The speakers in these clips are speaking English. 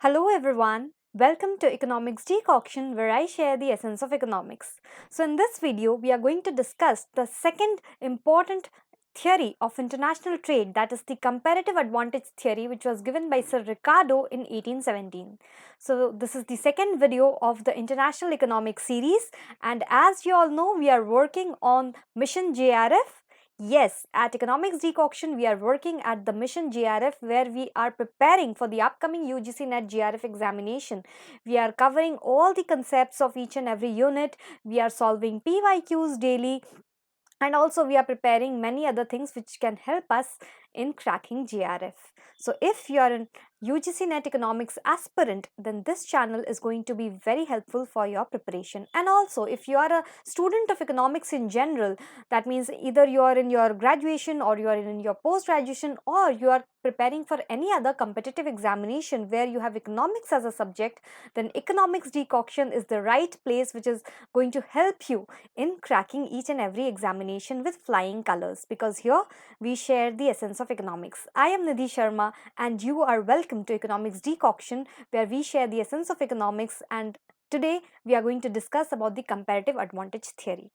Hello everyone, welcome to Economics Decoction where I share the essence of economics. So in this video, we are going to discuss the second important theory of international trade, that is the Comparative Advantage Theory, which was given by Sir Ricardo in 1817. So this is the second video of the International Economics series, and as you all know, we are working on Mission JRF. Yes, at Economics Decoction, we are working at the Mission JRF where we are preparing for the upcoming UGC NET JRF examination. We are covering all the concepts of each and every unit. We are solving PYQs daily, and also we are preparing many other things which can help us in cracking JRF. So if you are an UGC NET economics aspirant, then this channel is going to be very helpful for your preparation. And also if you are a student of economics in general, that means either you are in your graduation or you are in your post graduation or you are preparing for any other competitive examination where you have economics as a subject, then economics decoction is the right place which is going to help you in cracking each and every examination with flying colors, because here we share the essence of economics. I am Nidhi Sharma and you are welcome to Economics Decoction where we share the essence of economics, and today we are going to discuss about the comparative advantage theory.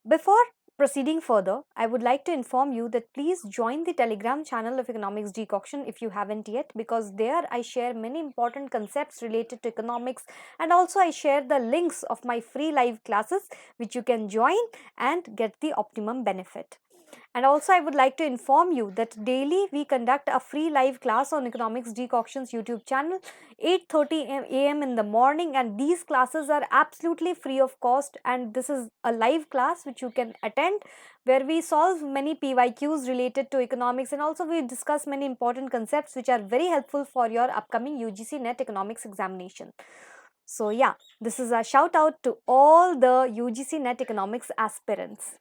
Before proceeding further, I would like to inform you that please join the Telegram channel of Economics Decoction if you haven't yet, because there I share many important concepts related to economics, and also I share the links of my free live classes which you can join and get the optimum benefit. And also I would like to inform you that daily we conduct a free live class on Economics Decoction's YouTube channel, 8:30 a.m. in the morning, and these classes are absolutely free of cost, and this is a live class which you can attend where we solve many PYQs related to economics, and also we discuss many important concepts which are very helpful for your upcoming UGC NET economics examination. So yeah, this is a shout out to all the UGC NET economics aspirants.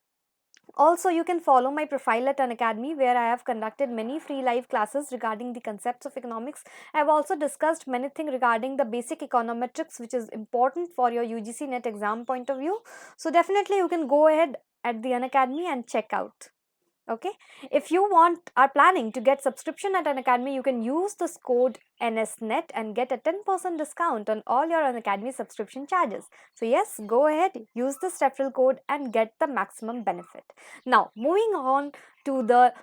Also, you can follow my profile at Unacademy where I have conducted many free live classes regarding the concepts of economics. I have also discussed many things regarding the basic econometrics, which is important for your UGC NET exam point of view. So definitely you can go ahead at the Unacademy and check out. Okay, if you are planning to get subscription at Unacademy, you can use this code NSNET and get a 10% discount on all your Unacademy subscription charges. So yes, go ahead, use this referral code and get the maximum benefit. Now moving on to the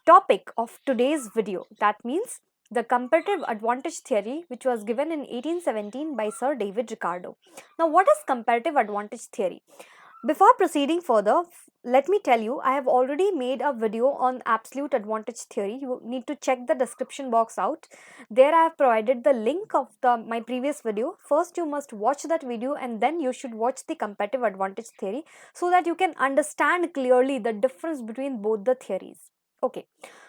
topic of today's video, that means the comparative advantage theory, which was given in 1817 by Sir David Ricardo. Now what is comparative advantage theory? Before proceeding further, let me tell you, I have already made a video on absolute advantage theory. You need to check the description box out. There I have provided the link of my previous video. First you must watch that video and then you should watch the comparative advantage theory so that you can understand clearly the difference between both the theories. Okay.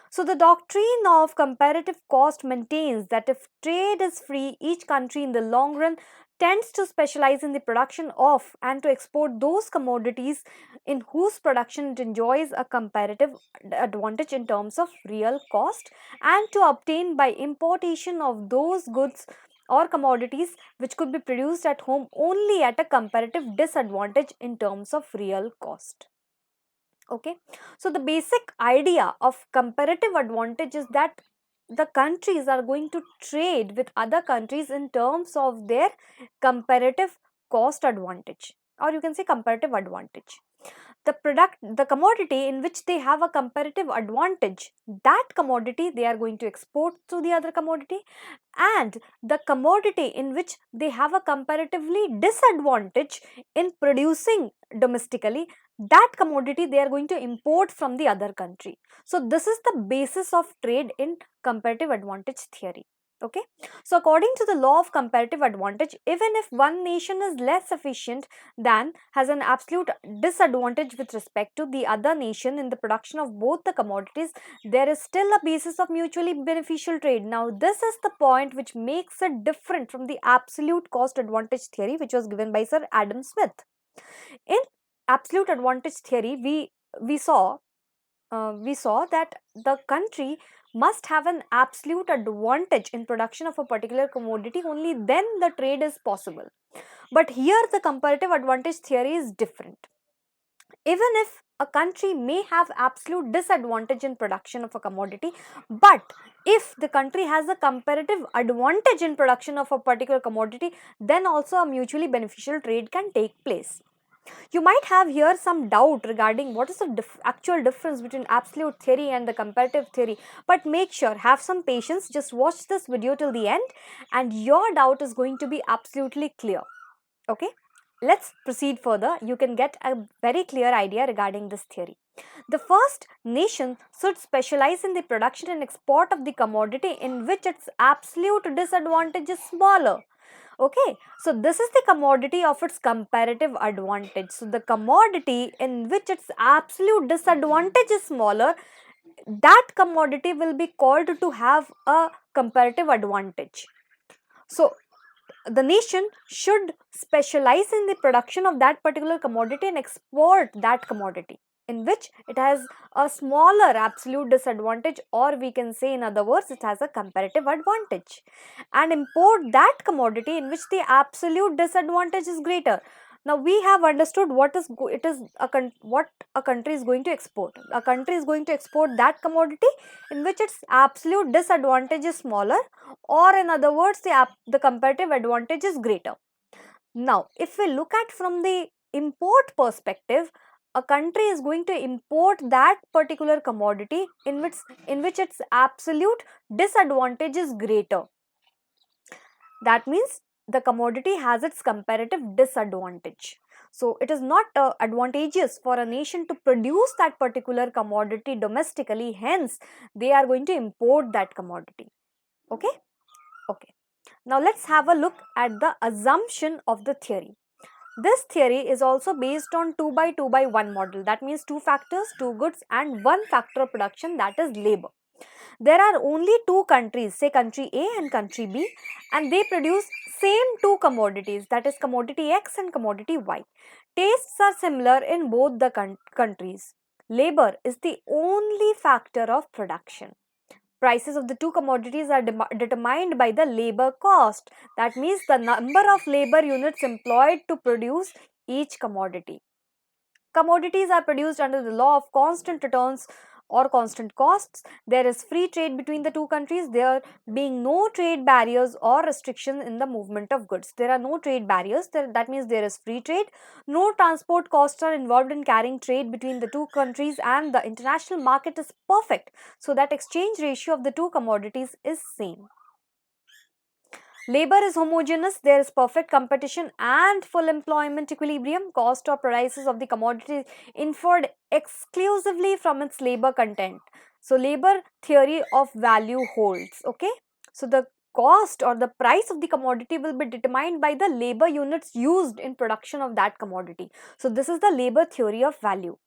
So the doctrine of comparative cost maintains that if trade is free, each country in the long run tends to specialize in the production of and to export those commodities in whose production it enjoys a comparative advantage in terms of real cost, and to obtain by importation of those goods or commodities which could be produced at home only at a comparative disadvantage in terms of real cost. Okay, so the basic idea of comparative advantage is that the countries are going to trade with other countries in terms of their comparative cost advantage, or you can say comparative advantage. The commodity in which they have a comparative advantage, that commodity they are going to export to the other commodity, and the commodity in which they have a comparatively disadvantage in producing domestically, that commodity they are going to import from the other country. So this is the basis of trade in comparative advantage theory. Okay, so according to the law of comparative advantage, even if one nation is less efficient than, has an absolute disadvantage with respect to the other nation in the production of both the commodities, there is still a basis of mutually beneficial trade. Now this is the point which makes it different from the absolute cost advantage theory which was given by Sir Adam Smith. In absolute advantage theory, we saw that the country must have an absolute advantage in production of a particular commodity, only then the trade is possible. But here the comparative advantage theory is different. Even if a country may have absolute disadvantage in production of a commodity, but if the country has a comparative advantage in production of a particular commodity, then also a mutually beneficial trade can take place. You might have here some doubt regarding what is the actual difference between absolute theory and the comparative theory, but make sure, have some patience, just watch this video till the end and your doubt is going to be absolutely clear. Okay, let's proceed further. You can get a very clear idea regarding this theory. The first nation should specialize in the production and export of the commodity in which its absolute disadvantage is smaller. Okay, so this is the commodity of its comparative advantage. So the commodity in which its absolute disadvantage is smaller, that commodity will be called to have a comparative advantage. So the nation should specialize in the production of that particular commodity and export that commodity in which it has a smaller absolute disadvantage, or we can say in other words it has a comparative advantage, and import that commodity in which the absolute disadvantage is greater. Now we have understood what is what a country is going to export. A country is going to export that commodity in which its absolute disadvantage is smaller, or in other words the comparative advantage is greater. Now if we look at from the import perspective, a country is going to import that particular commodity in which its absolute disadvantage is greater. That means the commodity has its comparative disadvantage. So it is not advantageous for a nation to produce that particular commodity domestically, hence they are going to import that commodity. Okay? Okay. Now let's have a look at the assumption of the theory. This theory is also based on 2 by 2 by 1 model. That means 2 factors, 2 goods and 1 factor of production, that is labor. There are only 2 countries, say country A and country B, and they produce same 2 commodities, that is commodity X and commodity Y. Tastes are similar in both the countries. Labor is the only factor of production. Prices of the 2 commodities are determined by the labor cost. That means the number of labor units employed to produce each commodity. Commodities are produced under the law of constant returns or constant costs. There is free trade between the 2 countries, there being no trade barriers or restrictions in the movement of goods. There are no trade barriers, that means there is free trade. No transport costs are involved in carrying trade between the 2 countries, and the international market is perfect, so that exchange ratio of the 2 commodities is same. Labor is homogeneous, there is perfect competition and full employment equilibrium. Cost or prices of the commodity inferred exclusively from its labor content. So labor theory of value holds. Okay, so the cost or the price of the commodity will be determined by the labor units used in production of that commodity. So this is the labor theory of value.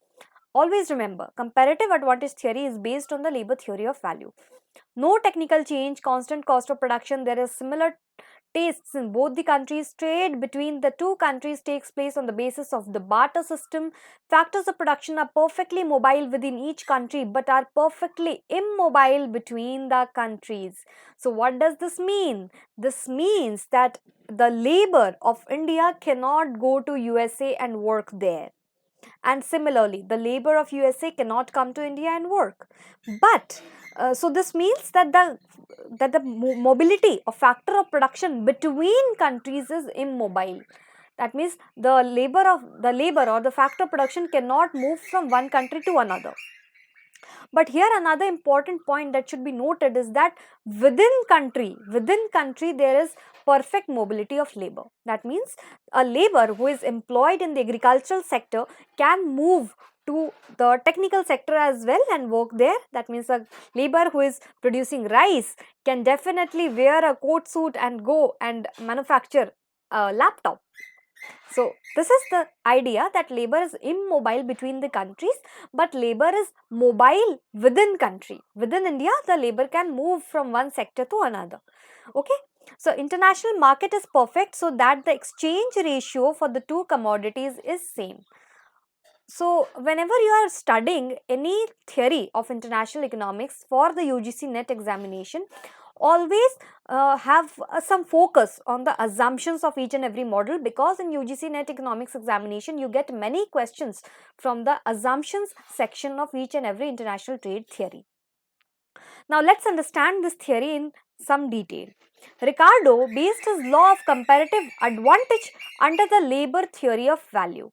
Always remember, comparative advantage theory is based on the labor theory of value. No technical change, constant cost of production, there is similar tastes in both the countries. Trade between the 2 countries takes place on the basis of the barter system. Factors of production are perfectly mobile within each country but are perfectly immobile between the countries. So what does this mean? This means that the labor of India cannot go to USA and work there. And similarly, the labor of USA cannot come to India and work. But so this means that the mobility or factor of production between countries is immobile. That means the labor or the factor of production cannot move from one country to another. But here another important point that should be noted is that within country there is perfect mobility of labor. That means a labor who is employed in the agricultural sector can move to the technical sector as well and work there. That means a labor who is producing rice can definitely wear a coat suit and go and manufacture a laptop. So this is the idea that labor is immobile between the countries, but labor is mobile within country. Within India, the labor can move from one sector to another. Okay. So international market is perfect so that the exchange ratio for the 2 commodities is same. So whenever you are studying any theory of international economics for the UGC NET examination, always have some focus on the assumptions of each and every model, because in UGC NET economics examination you get many questions from the assumptions section of each and every international trade theory. Now let's understand this theory in some detail. Ricardo based his law of comparative advantage under the labor theory of value.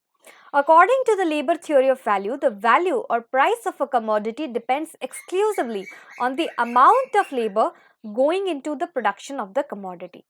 According to the labor theory of value, the value or price of a commodity depends exclusively on the amount of labor going into the production of the commodity.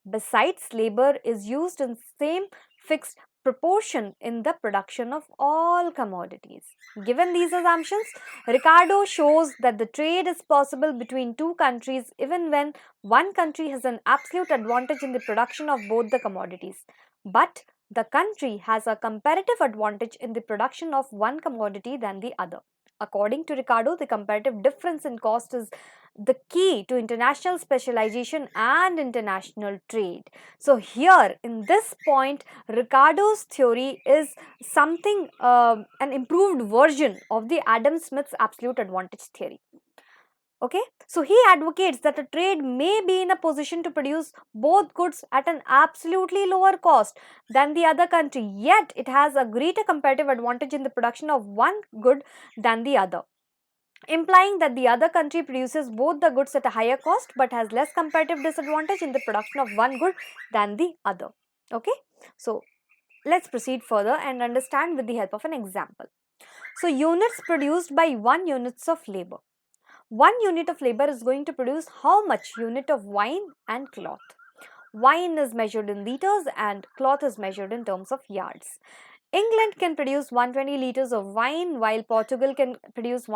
Besides, labor is used in same fixed proportion in the production of all commodities. Given these assumptions, Ricardo shows that the trade is possible between two countries even when one country has an absolute advantage in the production of both the commodities, but the country has a comparative advantage in the production of one commodity than the other. According to Ricardo, the comparative difference in cost is the key to international specialization and international trade. So here in this point, Ricardo's theory is something an improved version of the Adam Smith's absolute advantage theory. Okay, so he advocates that a trade may be in a position to produce both goods at an absolutely lower cost than the other country, yet it has a greater comparative advantage in the production of one good than the other, implying that the other country produces both the goods at a higher cost but has less comparative disadvantage in the production of one good than the other. Okay, so let's proceed further and understand with the help of an example. So units produced by 1 units of labor. 1 unit of labor is going to produce how much unit of wine and cloth? Wine is measured in liters and cloth is measured in terms of yards. England can produce 120 liters of wine, while Portugal can produce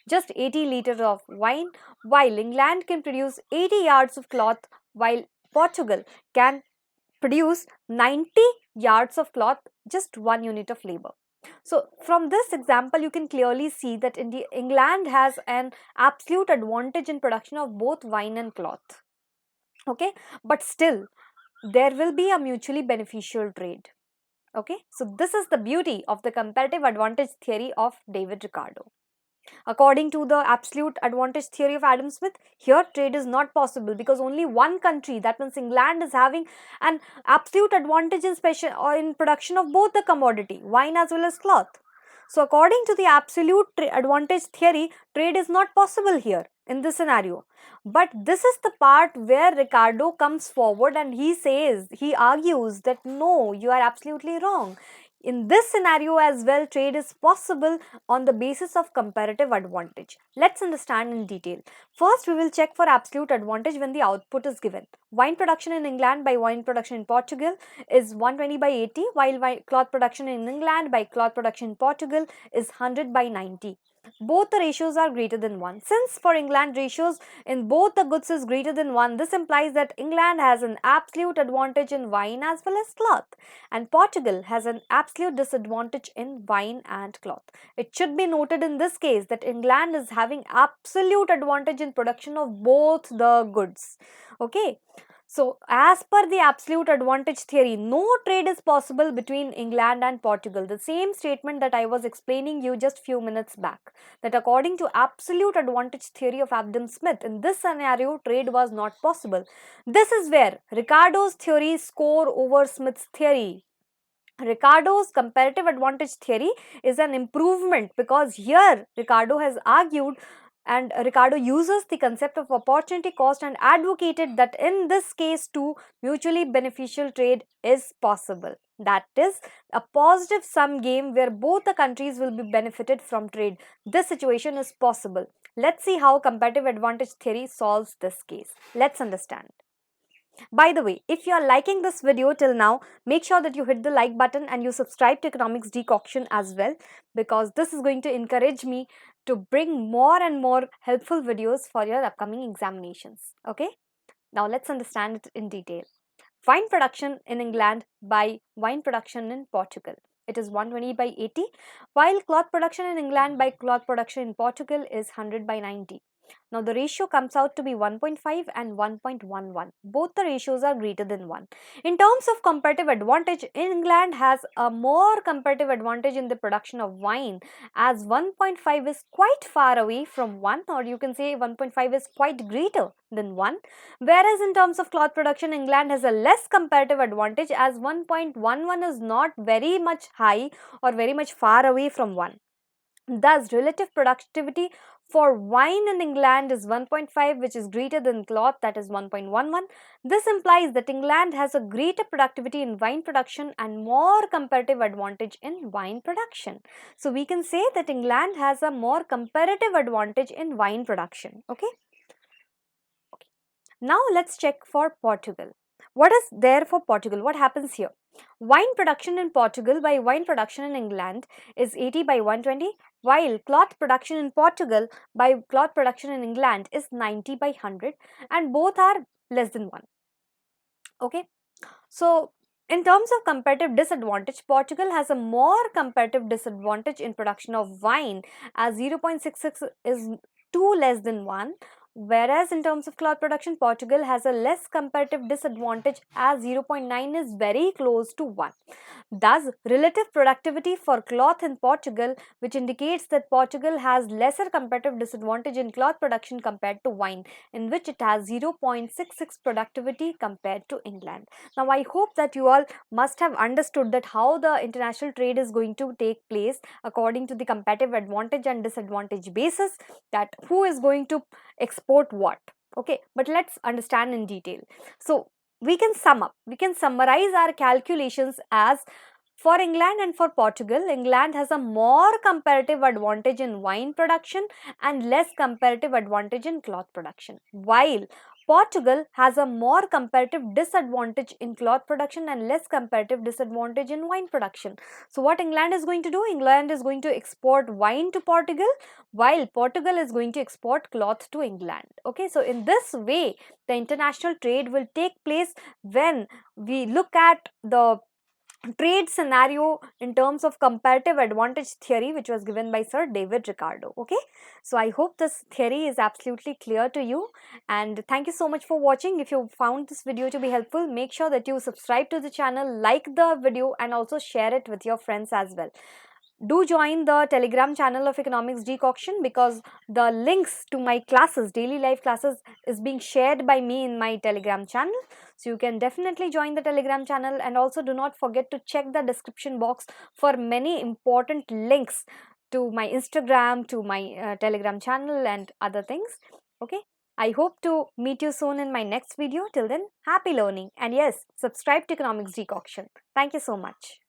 just 80 liters of wine, while England can produce 80 yards of cloth, while Portugal can produce 90 yards of cloth, just 1 unit of labor. So from this example, you can clearly see that England has an absolute advantage in production of both wine and cloth. Okay, but still there will be a mutually beneficial trade. Okay, so this is the beauty of the comparative advantage theory of David Ricardo. According to the absolute advantage theory of Adam Smith, here trade is not possible because only one country, that means England, is having an absolute advantage in special or in production of both the commodity, wine as well as cloth. So according to the absolute advantage theory, trade is not possible here in this scenario. But this is the part where Ricardo comes forward and he argues that no, you are absolutely wrong. In this scenario as well, trade is possible on the basis of comparative advantage. Let's understand in detail. First, we will check for absolute advantage when the output is given. Wine production in England by wine production in Portugal is 120 by 80, while cloth production in England by cloth production in Portugal is 100 by 90. Both the ratios are greater than 1. Since for England ratios in both the goods is greater than 1, this implies that England has an absolute advantage in wine as well as cloth, and Portugal has an absolute disadvantage in wine and cloth. It should be noted in this case that England is having absolute advantage in production of both the goods. Okay. So, as per the absolute advantage theory, no trade is possible between England and Portugal. The same statement that I was explaining you just few minutes back, that according to absolute advantage theory of Adam Smith, in this scenario, trade was not possible. This is where Ricardo's theory score over Smith's theory. Ricardo's comparative advantage theory is an improvement because here Ricardo has argued and Ricardo uses the concept of opportunity cost and advocated that in this case too, mutually beneficial trade is possible. That is a positive sum game where both the countries will be benefited from trade. This situation is possible. Let's see how comparative advantage theory solves this case. Let's understand. By the way, if you are liking this video till now, make sure that you hit the like button and you subscribe to Economics Decoction as well, because this is going to encourage me to bring more and more helpful videos for your upcoming examinations. Okay, now let's understand it in detail. Wine production in England by wine production in Portugal. It is 120 by 80, while cloth production in England by cloth production in Portugal is 100 by 90. Now the ratio comes out to be 1.5 and 1.11. Both the ratios are greater than 1. In terms of comparative advantage, England has a more comparative advantage in the production of wine, as 1.5 is quite far away from 1, or you can say 1.5 is quite greater than 1. Whereas in terms of cloth production, England has a less comparative advantage, as 1.11 is not very much high or very much far away from 1. Thus, relative productivity for wine in England is 1.5, which is greater than cloth, that is 1.11. This implies that England has a greater productivity in wine production and more comparative advantage in wine production. So, we can say that England has a more comparative advantage in wine production. Okay. Now, let's check for Portugal. What is there for Portugal? What happens here? Wine production in Portugal by wine production in England is 80 by 120, while cloth production in Portugal by cloth production in England is 90 by 100, and both are less than 1. Okay. So, in terms of comparative disadvantage, Portugal has a more comparative disadvantage in production of wine, as 0.66 is 2 less than 1. Whereas in terms of cloth production, Portugal has a less comparative disadvantage, as 0.9 is very close to 1. Thus, relative productivity for cloth in Portugal, which indicates that Portugal has lesser comparative disadvantage in cloth production compared to wine, in which it has 0.66 productivity compared to England. Now, I hope that you all must have understood that how the international trade is going to take place according to the comparative advantage and disadvantage basis, that who is going to export what. Okay, but let's understand in detail. So, we can summarize our calculations as, for England and for Portugal, England has a more comparative advantage in wine production and less comparative advantage in cloth production, while Portugal has a more comparative disadvantage in cloth production and less comparative disadvantage in wine production. So, what England is going to do? England is going to export wine to Portugal, while Portugal is going to export cloth to England. Okay, so in this way, the international trade will take place when we look at the trade scenario in terms of comparative advantage theory, which was given by Sir David Ricardo. Okay, so I hope this theory is absolutely clear to you, and thank you so much for watching. If you found this video to be helpful, make sure that you subscribe to the channel, like the video, and also share it with your friends as well. Do join the Telegram channel of Economics Decoction, because the links to my classes, daily life classes, is being shared by me in my Telegram channel. So you can definitely join the Telegram channel, and also do not forget to check the description box for many important links to my Instagram, to my Telegram channel and other things. Okay. I hope to meet you soon in my next video. Till then, happy learning, and yes, subscribe to Economics Decoction. Thank you so much.